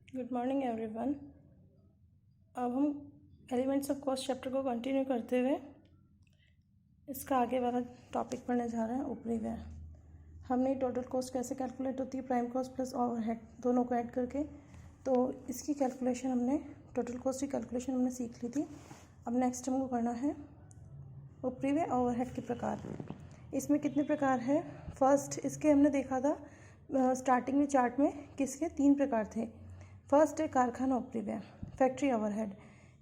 Good morning everyone. अब हम elements of cost chapter को कंटिन्यू करते हुए इसका आगे वाला टॉपिक पढ़ने जा रहे हैं, ऊपरी व्यय। हमने टोटल कॉस्ट कैसे कैलकुलेट होती है, प्राइम कॉस्ट प्लस ओवरहेड दोनों को ऐड करके, तो इसकी कैलकुलेशन हमने टोटल कॉस्ट की कैलकुलेशन हमने सीख ली थी। अब नेक्स्ट हमको करना है ऊपरी व्यय ओवरहेड के प्रकार। इसमें कितने प्रकार है? फर्स्ट इसके हमने देखा था स्टार्टिंग में चार्ट में किसके 3 प्रकार थे। फर्स्ट है कारखाना ऊपरी व्यय, फैक्ट्री ओवरहेड।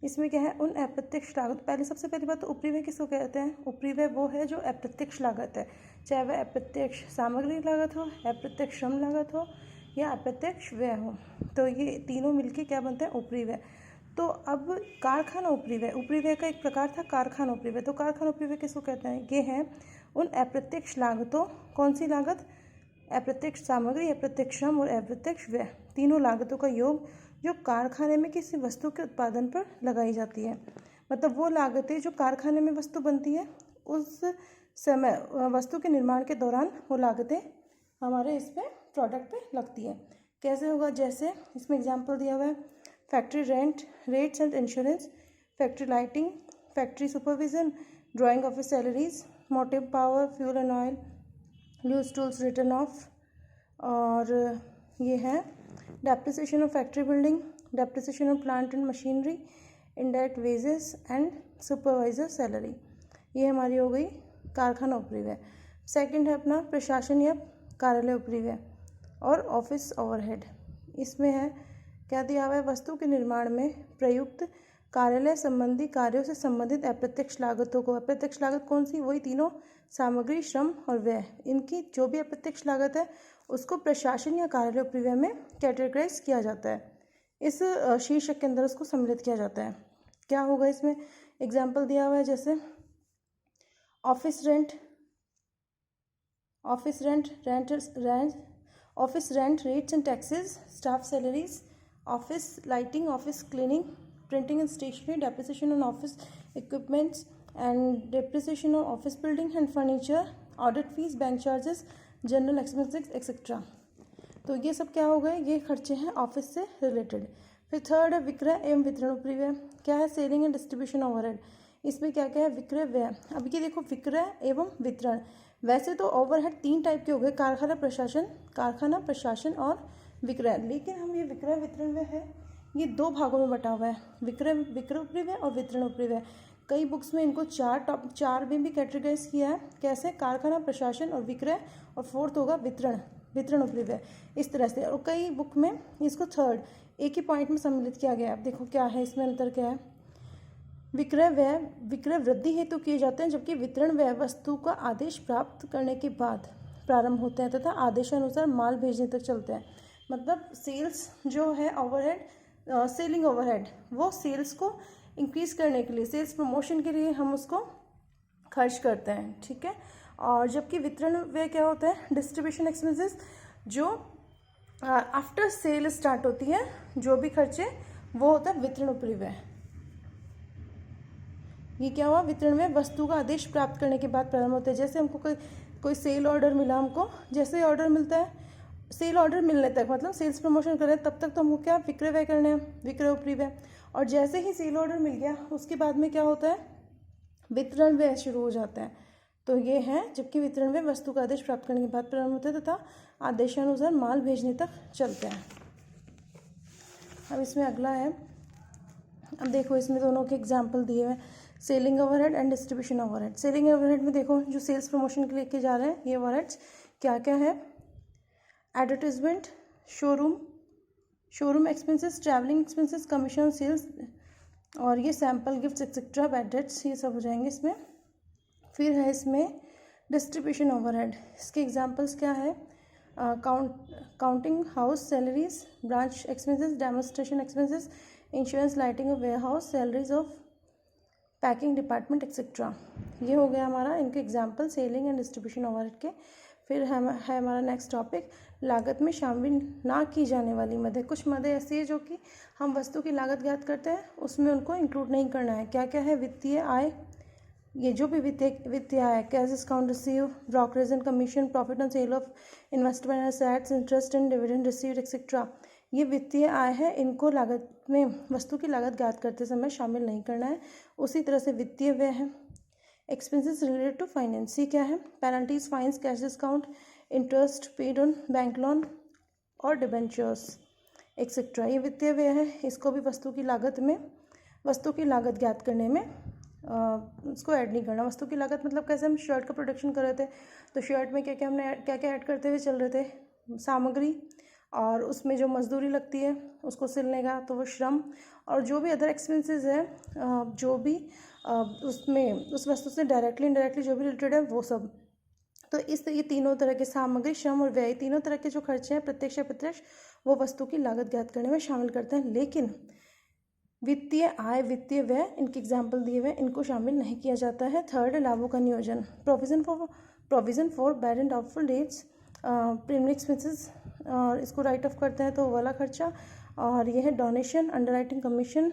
इसमें क्या है? उन अप्रत्यक्ष लागत, पहले सबसे पहली बात तो ऊपरी व्यय किसको कहते हैं? ऊपरी व्यय वो है जो अप्रत्यक्ष लागत है, चाहे वह अप्रत्यक्ष सामग्री लागत हो, अप्रत्यक्ष श्रम लागत हो या अप्रत्यक्ष व्यय हो, तो ये तीनों मिलके क्या बनते हैं? ऊपरी व्यय। तो अब कारखाना ऊपरी व्यय, ऊपरी व्यय का एक प्रकार था कारखाना ऊपरी व्यय। तो कारखाना ऊपरी व्यय किसको कहते हैं? ये हैं उन अप्रत्यक्ष लागतों, कौन सी लागत? अप्रत्यक्ष सामग्री, अप्रत्यक्ष श्रम और अप्रत्यक्ष व्यय, तीनों लागतों का योग जो कारखाने में किसी वस्तु के उत्पादन पर लगाई जाती है। मतलब वो लागतें जो कारखाने में वस्तु बनती है उस समय वस्तु के निर्माण के दौरान वो लागतें हमारे इस पे प्रोडक्ट पे लगती है। कैसे होगा? जैसे इसमें एग्जांपल दिया हुआ है, factory rent, rates and insurance, factory lighting, factory supervision, drawing office salaries, motive power, fuel and oil, use tools return of, और ये है depreciation of factory building, depreciation of plant and machinery, indirect wages and supervisor salary. ये हमारी हो गई कारखाना ऊपरी व्यय। सेकंड है अपना प्रशासन या कार्यालय ऊपरी व्यय और ऑफिस ओवरहेड। इसमें है क्या दिया हुआ है? वस्तु के निर्माण में प्रयुक्त कार्यालय संबंधी कार्यों से संबंधित अप्रत्यक्ष लागतों को, अप्रत्यक्ष लागत कौन सी? वही तीनों, सामग्री, श्रम और व्यय, इनकी जो भी अप्रत्यक्ष लागत है उसको प्रशासन या कार्यालय ऊपरी व्यय में कैटेगराइज किया जाता है। इस शीर्षक के अंदर उसको सम्मिलित किया जाता है। क्या होगा इसमें? एग्जाम्पल दिया हुआ है जैसे office rent, office rent, office rent, rates and taxes, staff salaries, office lighting, office cleaning, printing and stationery, depreciation on office equipments and depreciation on office building and furniture, audit fees, bank charges, general expenses etcetera. तो ये सब क्या हो गए? ये खर्चे हैं office से रिलेटेड। फिर थर्ड है विक्रय एवं वितरण ऊपरी व्यय। क्या है? Selling and distribution overhead. इसमें क्या क्या है? विक्रय व्यय। अब ये देखो, विक्रय एवं वितरण, वैसे तो ओवरहेड 3 टाइप के हो गए, कारखाना प्रशासन और विक्रय, लेकिन हम ये विक्रय वितरण व्यय है ये 2 भागों में बटा हुआ है, विक्रय ऊपरी व्यय और वितरण ऊपरी व्यय। कई बुक्स में इनको 4 में भी कैटेगराइज किया है। कैसे? कारखाना, प्रशासन और विक्रय, और फोर्थ होगा वितरण ऊपरी व्यय, इस तरह से। और कई बुक में इसको थर्ड एक ही पॉइंट में सम्मिलित किया गया है। अब देखो क्या है इसमें अंतर, क्या है? विक्रय व्यय विक्रय वृद्धि हेतु किए जाते हैं, जबकि वितरण व्यय वस्तु का आदेश प्राप्त करने के बाद प्रारंभ होते हैं तथा आदेशानुसार माल भेजने तक चलते हैं। मतलब सेल्स जो है ओवरहेड, सेलिंग ओवरहेड, वो सेल्स को इंक्रीज करने के लिए, सेल्स प्रमोशन के लिए हम उसको खर्च करते हैं, ठीक है। और जबकि वितरण व्यय क्या होता है? डिस्ट्रीब्यूशन एक्सपेंसेस, जो आफ्टर सेल स्टार्ट होती है, जो भी खर्चे, वो होता है वितरण ऊपरी व्यय। ये क्या हुआ? वितरण व्यय वस्तु का आदेश प्राप्त करने के बाद प्रारंभ होते हैं। जैसे हमको कोई सेल ऑर्डर मिला, हमको जैसे ऑर्डर मिलता है, सेल ऑर्डर मिलने तक, मतलब सेल्स प्रमोशन कर रहे हैं तब तक तो हमको क्या विक्रय व्यय करने हैं, विक्रय ऊपरी व्यय। और जैसे ही सेल ऑर्डर मिल गया उसके बाद में क्या होता है? वितरण व्यय शुरू हो जाता है। तो ये है, जबकि वितरण व्यय वस्तु का आदेश प्राप्त करने के बाद प्रारंभ होता है तथा आदेशानुसार माल भेजने तक चलते हैं। अब इसमें अगला है, अब देखो इसमें दोनों के एग्जाम्पल दिए हुए हैं, selling overhead and distribution overhead. Selling overhead में देखो जो सेल्स प्रमोशन के लिए लेके जा रहे हैं, ये ओवरहेड्स क्या क्या है? Advertisement, showroom expenses, travelling expenses, commission sales, और ये sample gift etcetera, bad debts, ये सब हो जाएंगे इसमें। फिर है इसमें डिस्ट्रीब्यूशन ओवरहेड। इसके एग्जांपल्स क्या है? Counting house salaries, branch expenses, demonstration expenses, insurance, lighting of ware house, salaries of packing department etcetera. ये हो गया हमारा इनके example selling and distribution overhead के। फिर है हमारा नेक्स्ट टॉपिक, लागत में शामिल ना की जाने वाली मदें। कुछ मदें ऐसी है जो कि हम वस्तु की लागत ज्ञात करते हैं, उसमें उनको इंक्लूड नहीं करना है। क्या क्या है? वित्तीय आय, ये जो भी वित्तीय आय, cash discount receive, brokerage and commission, profit on sale of investment assets, interest and dividend received etcetera, ये वित्तीय आय है, इनको लागत में वस्तु की लागत ज्ञात करते समय शामिल नहीं करना है। उसी तरह से वित्तीय व्यय है, एक्सपेंसेस रिलेटेड टू फाइनेंस, ये क्या है, penalties, fines, cash discount, interest paid on bank loan और डिबेंचर्स एक्सेट्रा, ये वित्तीय व्यय है। इसको भी वस्तु की लागत ज्ञात करने में इसको ऐड नहीं करना। वस्तु की लागत मतलब कैसे, हम शर्ट का प्रोडक्शन कर रहे थे तो शर्ट में हमने क्या क्या ऐड करते हुए चल रहे थे, सामग्री, और उसमें जो मजदूरी लगती है उसको सिलने का तो वो श्रम, और जो भी अदर एक्सपेंसेस है जो भी उसमें उस वस्तु से डायरेक्टली इनडायरेक्टली जो भी रिलेटेड है वो सब। तो ये तीनों तरह के सामग्री, श्रम और व्यय, तीनों तरह के जो खर्चे हैं प्रत्यक्ष या अप्रत्यक्ष, वो वस्तु की लागत ज्ञात करने में शामिल करते हैं। लेकिन वित्तीय आय, वित्तीय व्यय, इनके एग्जाम्पल दिए हुए, इनको शामिल नहीं किया जाता है। थर्ड है लाभों का नियोजन, provision for bad and doubtful debts, premium expenses, और इसको राइट ऑफ करते हैं तो वाला खर्चा, और ये है डोनेशन, अंडरराइटिंग कमीशन,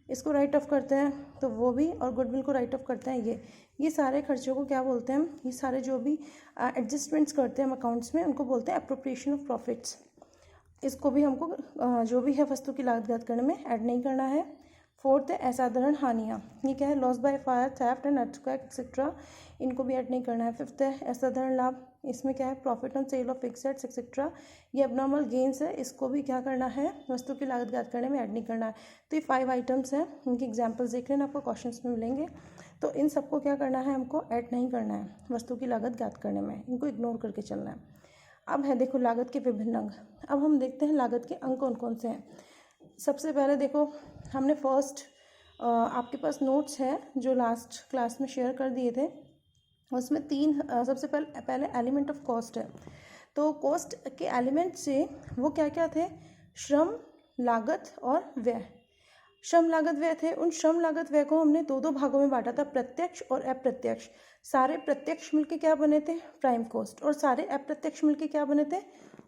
इसको राइट ऑफ करते हैं तो वो भी, और गुडविल को राइट ऑफ करते हैं। ये सारे खर्चों को क्या बोलते हैं, ये सारे जो भी एडजस्टमेंट्स करते हैं हम अकाउंट्स में, उनको बोलते हैं अप्रोप्रिएशन ऑफ प्रॉफिट्स। इसको भी हमको जो भी है वस्तु की लागत ज्ञात करने में ऐड नहीं करना है। फोर्थ है असाधारण हानियाँ, ये क्या है, loss by fire, theft and earthquake etcetera, इनको भी ऐड नहीं करना है। फिफ्थ है असाधारण लाभ, इसमें क्या है, profit on sale of fixed etcetera, ये एबनॉर्मल गेन्स है, इसको भी क्या करना है, वस्तु की लागत ज्ञात करने में ऐड नहीं करना है। तो ये 5 आइटम्स हैं, इनके एग्जाम्पल्स देख लेना, आपको क्वेश्चंस में मिलेंगे। तो इन सबको क्या करना है, हमको ऐड नहीं करना है वस्तु की लागत ज्ञात करने में, इनको इग्नोर करके चलना है। अब है देखो लागत के विभिन्न अंग। अब हम देखते हैं लागत के अंग कौन कौन से हैं। सबसे पहले देखो, हमने फर्स्ट आपके पास नोट्स है जो लास्ट क्लास में शेयर कर दिए थे, उसमें 3 सबसे पहले एलिमेंट ऑफ कॉस्ट है। तो कॉस्ट के एलिमेंट से वो क्या क्या थे, श्रम, लागत और व्यय। श्रम लागत व्यय थे, उन श्रम लागत व्यय को हमने 2 भागों में बांटा था, प्रत्यक्ष और अप्रत्यक्ष। सारे प्रत्यक्ष मिलके क्या बने थे, प्राइम कॉस्ट, और सारे अप्रत्यक्ष मिलके क्या बने थे,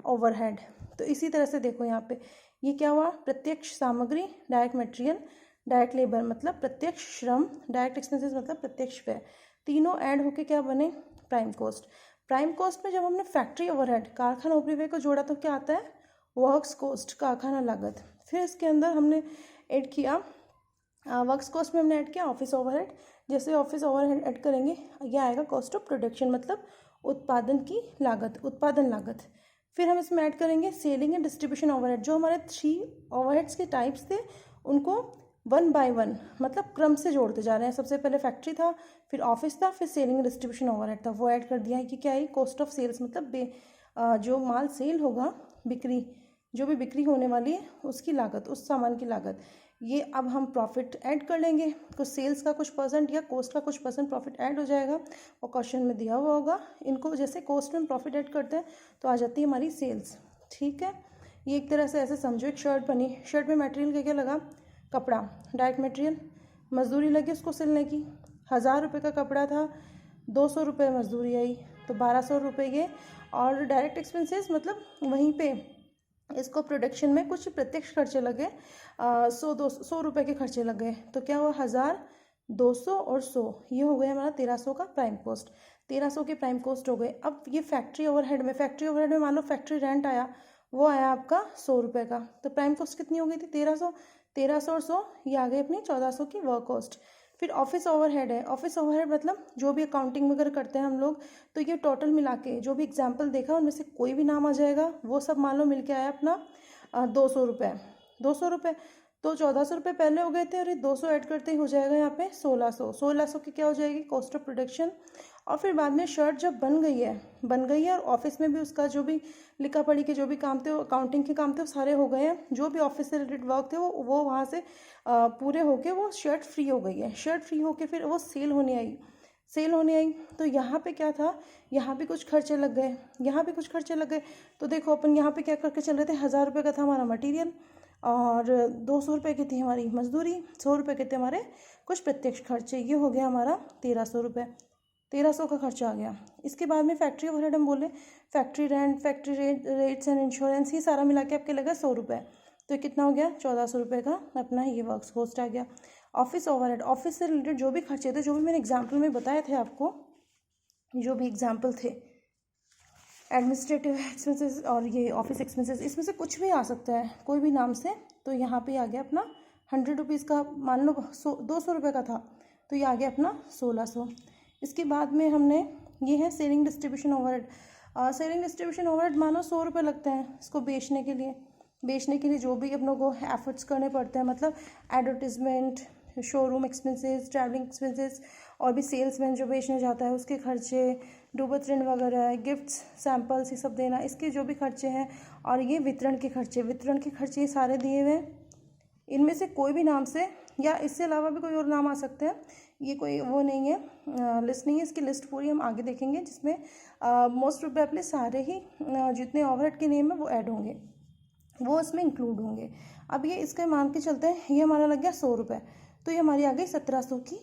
ओवरहेड। तो इसी तरह से देखो यहाँ पे ये क्या हुआ, प्रत्यक्ष सामग्री, डायरेक्ट मटेरियल, डायरेक्ट लेबर मतलब प्रत्यक्ष श्रम, डायरेक्ट एक्सपेंसेस मतलब प्रत्यक्ष व्यय, तीनों ऐड होके क्या बने, प्राइम कॉस्ट। प्राइम कॉस्ट में जब हमने फैक्ट्री ओवरहेड, कारखाना उपरिव्यय को जोड़ा तो क्या आता है, वर्क्स कॉस्ट, कारखाना लागत। फिर इसके अंदर हमने ऐड किया वर्क्स कॉस्ट में हमने ऐड किया ऑफिस ओवरहेड। जैसे ऑफिस ओवरहेड ऐड करेंगे यह आएगा कॉस्ट ऑफ प्रोडक्शन मतलब उत्पादन की लागत, उत्पादन लागत। फिर हम इसमें ऐड करेंगे सेलिंग एंड डिस्ट्रीब्यूशन ओवरहेड। जो हमारे 3 ओवरहेड्स के टाइप्स थे उनको 1 by 1 मतलब क्रम से जोड़ते जा रहे हैं। सबसे पहले फैक्ट्री था, फिर ऑफिस था, फिर सेलिंग एंड डिस्ट्रीब्यूशन ओवरहेड था, वो ऐड कर दिया है कि क्या है, कॉस्ट ऑफ सेल्स मतलब जो माल सेल होगा, बिक्री, जो भी बिक्री होने वाली है उसकी लागत, उस सामान की लागत। ये अब हम प्रॉफिट ऐड कर लेंगे, कुछ सेल्स का कुछ परसेंट या कॉस्ट का कुछ परसेंट प्रॉफिट ऐड हो जाएगा और क्वेश्चन में दिया हुआ होगा। इनको जैसे कॉस्ट में प्रॉफिट ऐड करते हैं तो आ जाती है हमारी सेल्स। ठीक है, ये एक तरह से ऐसे समझो एक शर्ट बनी, शर्ट में मटेरियल क्या क्या लगा, कपड़ा, डायरेक्ट मटेरियल, मजदूरी लगी उसको सिलने की, 1000 रुपये का कपड़ा था, 200 रुपये मजदूरी आई तो 1200 रुपये ये। और डायरेक्ट एक्सपेंसेस मतलब वहीं पे इसको प्रोडक्शन में कुछ प्रत्यक्ष खर्चे लगे, 100 रुपये के खर्चे लगे, तो क्या हुआ 1000, 200 और 100, ये हो गया हमारा 1300 का प्राइम कॉस्ट। 1300 के प्राइम कॉस्ट हो गए। अब ये फैक्ट्री ओवरहेड में मान लो फैक्ट्री रेंट आया, वो आया आपका 100 रुपये का, तो प्राइम कॉस्ट कितनी हो गई थी 1300 और 100, ये आ गई अपनी 1400 की वर्क कॉस्ट। फिर ऑफिस ओवरहेड है, ऑफिस ओवरहेड मतलब जो भी अकाउंटिंग वगैरह करते हैं हम लोग, तो ये टोटल मिला के जो भी एग्जाम्पल देखा उनमें से कोई भी नाम आ जाएगा, वो सब मान लो मिल के आया अपना 200 रुपये। 200 रुपये तो 1400 रुपये पहले हो गए थे और ये 200 ऐड करते ही हो जाएगा यहाँ पे 1600 की क्या हो जाएगी कॉस्ट ऑफ प्रोडक्शन। और फिर बाद में शर्ट जब बन गई है और ऑफिस में भी उसका जो भी लिखा पढ़ी के जो भी काम थे, अकाउंटिंग के काम थे, वो सारे हो गए हैं, जो भी ऑफिस से रिलेटेड वर्क थे वो वहाँ से पूरे होके वो शर्ट फ्री हो गई है। शर्ट फ्री होके फिर वो सेल होने आई तो यहाँ पे क्या था, यहाँ भी कुछ खर्चे लग गए, तो देखो अपन यहाँ पे क्या करके चल रहे थे, 1000 रुपये का था हमारा मटीरियल और 200 रुपये की थी हमारी मजदूरी, 100 रुपये के थे हमारे कुछ प्रत्यक्ष खर्चे, ये हो गया हमारा 1300 रुपये, 1300 का खर्चा आ गया। इसके बाद में फैक्ट्री ओवरहेड हम बोले, factory rent, factory rates and insurance, ही सारा मिला के आपके लगा 100 रुपये, तो ये कितना हो गया 1400 रुपये का अपना ये वर्क्स कॉस्ट आ गया। ऑफिस ओवरहेड, ऑफिस से रिलेटेड जो भी खर्चे थे, जो भी मैंने एग्जाम्पल में बताए थे आपको, जो भी एग्जाम्पल थे एडमिनिस्ट्रेटिव एक्सपेंसेस और ये ऑफिस एक्सपेंसेस, इसमें से कुछ भी आ सकता है कोई भी नाम से। तो यहाँ पे आ गया अपना 100 रुपीज़ का, मान लो 200 रुपये का था तो ये आ गया अपना 1600। इसके बाद में हमने ये है selling distribution overhead. Selling distribution overhead मानो 100 रुपये लगते हैं इसको बेचने के लिए जो भी अपनों को एफर्ट्स करने पड़ते हैं, मतलब advertisement, showroom expenses, travelling expenses, और भी सेल्समैन जो बेचने जाता है उसके खर्चे, डुबत ऋण वगैरह, गिफ्ट्स, सैम्पल्स, ये सब देना, इसके जो भी खर्चे हैं, और ये वितरण के खर्चे ये सारे दिए हुए हैं। इनमें से कोई भी नाम से या इससे अलावा भी कोई और नाम आ सकते हैं, ये कोई वो नहीं है, लिस्ट नहीं है। इसकी लिस्ट पूरी हम आगे देखेंगे, जिसमें मोस्ट प्रोबेबली सारे ही जितने ओवरहेड के नेम है वो ऐड होंगे, वो इसमें इंक्लूड होंगे। अब ये इसके मान के चलते हैं, ये हमारा लग गया 100 रुपये, तो ये हमारी आ गई 1700 की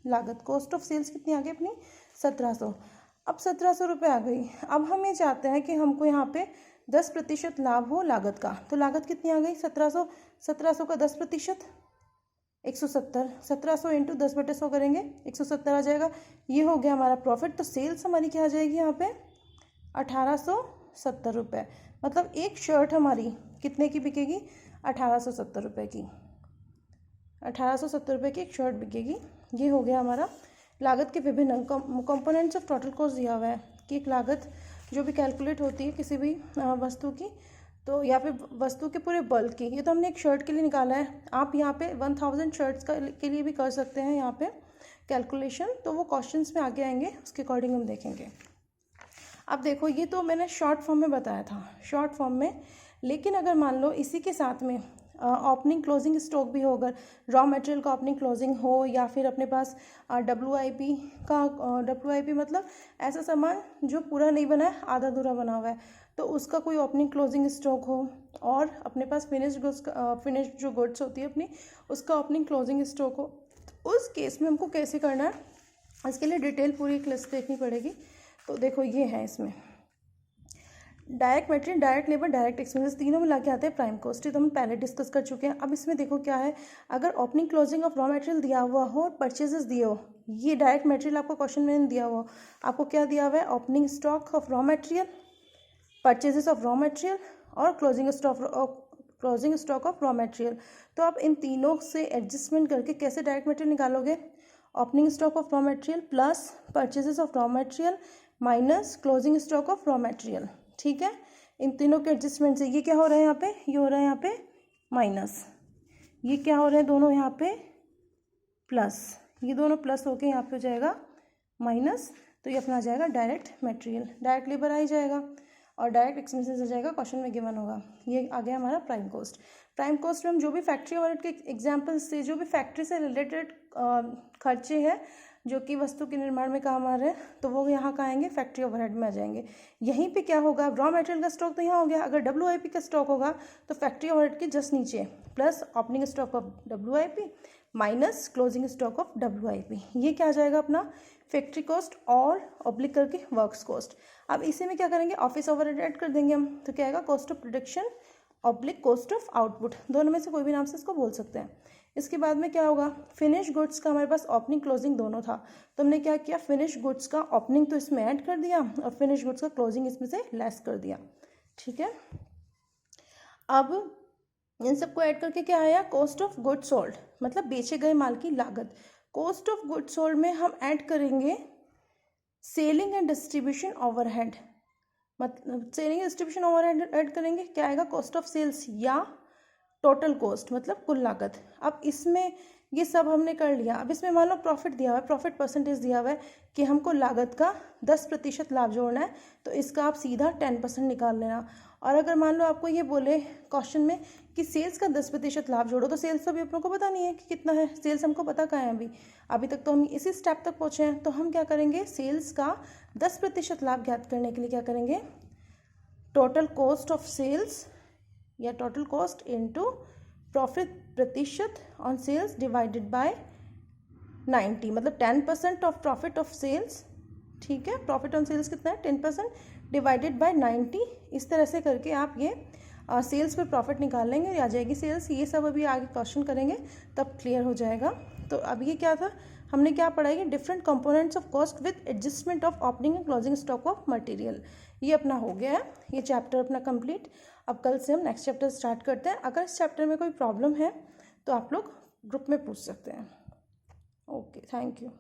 लागत। कॉस्ट ऑफ सेल्स कितनी आ गई अपनी? 1700। अब 1700 रुपये आ गई। अब हम ये चाहते हैं कि हमको यहाँ पे 10% लाभ हो लागत का, तो लागत कितनी आ गई? 1700 का 10% 170, 1700 इंटू 10/100 करेंगे 170 आ जाएगा। ये हो गया हमारा प्रॉफिट। तो सेल्स हमारी क्या आ जाएगी यहाँ पे? 1870 रुपये। मतलब एक शर्ट हमारी कितने की बिकेगी? 1870 रुपये की। 1870 रुपये की एक शर्ट बिकेगी। ये हो गया हमारा लागत के विभिन्न कंपोनेंट्स ऑफ टोटल कॉस्ट दिया हुआ है कि एक लागत जो भी कैलकुलेट होती है किसी भी वस्तु की, तो या फिर वस्तु के पूरे बल्क की। ये तो हमने एक शर्ट के लिए निकाला है। आप यहाँ पे 1000 शर्ट्स के लिए भी कर सकते हैं यहाँ पे कैलकुलेशन, तो वो क्वेश्चंस में आगे आएंगे, उसके अकॉर्डिंग हम देखेंगे। अब देखो, ये तो मैंने शॉर्ट फॉर्म में बताया था, शॉर्ट फॉर्म में। लेकिन अगर मान लो इसी के साथ में ओपनिंग क्लोजिंग स्टॉक भी हो, अगर रॉ मटेरियल का ओपनिंग क्लोजिंग हो, या फिर अपने पास WIP का, WIP मतलब ऐसा सामान जो पूरा नहीं बना है, आधा अधूरा बना हुआ है, तो उसका कोई ओपनिंग क्लोजिंग स्टॉक हो, और अपने पास फिनिश्ड जो गुड्स होती है अपनी, उसका ओपनिंग क्लोजिंग स्टॉक हो, उस केस में हमको कैसे करना है, इसके लिए डिटेल पूरी एक लिस्ट देखनी पड़ेगी। तो देखो, ये है इसमें direct material, direct labour, direct expenses, तीनों मिला के आते हैं प्राइम कॉस्ट। ये तो हम पहले डिस्कस कर चुके हैं। अब इसमें देखो क्या है, अगर opening closing of raw material दिया हुआ हो और परचेजेस दिए हो, ये डायरेक्ट मटेरियल आपको क्वेश्चन में दिया हुआ, आपको क्या दिया हुआ है? Opening stock of raw material, purchases of raw material और closing stock of raw material. तो आप इन तीनों से एडजस्टमेंट करके कैसे डायरेक्ट मटेरियल निकालोगे? Opening stock of raw material plus purchases of raw material minus closing stock of raw material. ठीक है, इन तीनों के एडजस्टमेंट से ये क्या हो रहा है यहाँ पे? ये हो रहा है यहाँ पे माइनस, ये क्या हो रहा है? दोनों यहाँ पे प्लस, ये दोनों प्लस होके यहाँ पे हो जाएगा माइनस। तो ये अपना आ जाएगा डायरेक्ट मटेरियल, डायरेक्ट लेबर आ ही जाएगा, और डायरेक्ट एक्सपेंसेस आ जाएगा, क्वेश्चन में गिवन होगा। ये आ गया हमारा प्राइम कॉस्ट। प्राइम कॉस्ट में हम जो भी फैक्ट्री ओवरहेड के एग्जाम्पल्स से, जो भी फैक्ट्री से रिलेटेड खर्चे हैं जो कि वस्तु के निर्माण में काम आ रहे हैं, तो वो यहाँ का आएंगे, फैक्ट्री ओवरहेड में आ जाएंगे। यहीं पे क्या होगा? रॉ मटेरियल का स्टॉक तो यहाँ हो गया। अगर WIP का स्टॉक होगा तो फैक्ट्री ओवरहेड के जस्ट नीचे plus opening stock of WIP minus closing stock of WIP। ये क्या आ जाएगा अपना? फैक्ट्री कॉस्ट और ऑब्लिक करके वर्क्स कॉस्ट। अब इसी में क्या करेंगे? ऑफिस ओवरहेड ऐड कर देंगे हम, तो क्या आएगा? Cost of production oblique cost of output, दोनों में से कोई भी नाम से इसको बोल सकते हैं। इसके बाद में क्या होगा? फिनिश गुड्स का हमारे पास ओपनिंग क्लोजिंग दोनों था, तो हमने क्या किया? फिनिश गुड्स का ओपनिंग तो इसमें ऐड कर दिया और फिनिश गुड्स का क्लोजिंग इसमें से लेस कर दिया। ठीक है, अब इन सबको ऐड करके क्या आया? कॉस्ट ऑफ गुड्स सोल्ड, मतलब बेचे गए माल की लागत। कॉस्ट ऑफ गुड्स सोल्ड में हम ऐड करेंगे सेलिंग एंड डिस्ट्रीब्यूशन ओवरहेड, मतलब selling and distribution overhead add करेंगे। क्या आएगा? कॉस्ट ऑफ सेल्स या टोटल कॉस्ट, मतलब कुल लागत। अब इसमें ये सब हमने कर लिया। अब इसमें मान लो प्रॉफिट दिया हुआ है, प्रॉफिट परसेंटेज दिया हुआ है कि हमको लागत का 10% लाभ जोड़ना है, तो इसका आप सीधा 10% निकाल लेना। और अगर मान लो आपको ये बोले क्वेश्चन में कि सेल्स का 10% लाभ जोड़ो, तो सेल्स तो अभी अपनों को पता नहीं है कि कितना है, सेल्स हमको पता कहाँ है अभी तक तो हम इसी स्टेप तक पहुँचे हैं। तो हम क्या करेंगे? सेल्स का 10% लाभ ज्ञात करने के लिए क्या करेंगे? टोटल कॉस्ट ऑफ सेल्स या टोटल कॉस्ट इनटू प्रॉफिट प्रतिशत ऑन सेल्स डिवाइडेड बाय 90, मतलब 10% ऑफ प्रॉफिट ऑफ सेल्स। ठीक है, प्रॉफिट ऑन सेल्स कितना है? 10% डिवाइडेड बाय 90। इस तरह से करके आप ये सेल्स पे प्रॉफिट निकाल लेंगे, आ जाएगी सेल्स। ये सब अभी आगे क्वेश्चन करेंगे तब क्लियर हो जाएगा। तो अब ये क्या था? हमने क्या पढ़ा है? Different components of cost with adjustment of opening and closing stock of material. ये अपना हो गया है, ये चैप्टर अपना कंप्लीट। अब कल से हम नेक्स्ट चैप्टर स्टार्ट करते हैं। अगर इस चैप्टर में कोई प्रॉब्लम है तो आप लोग ग्रुप में पूछ सकते हैं। Okay, thank you.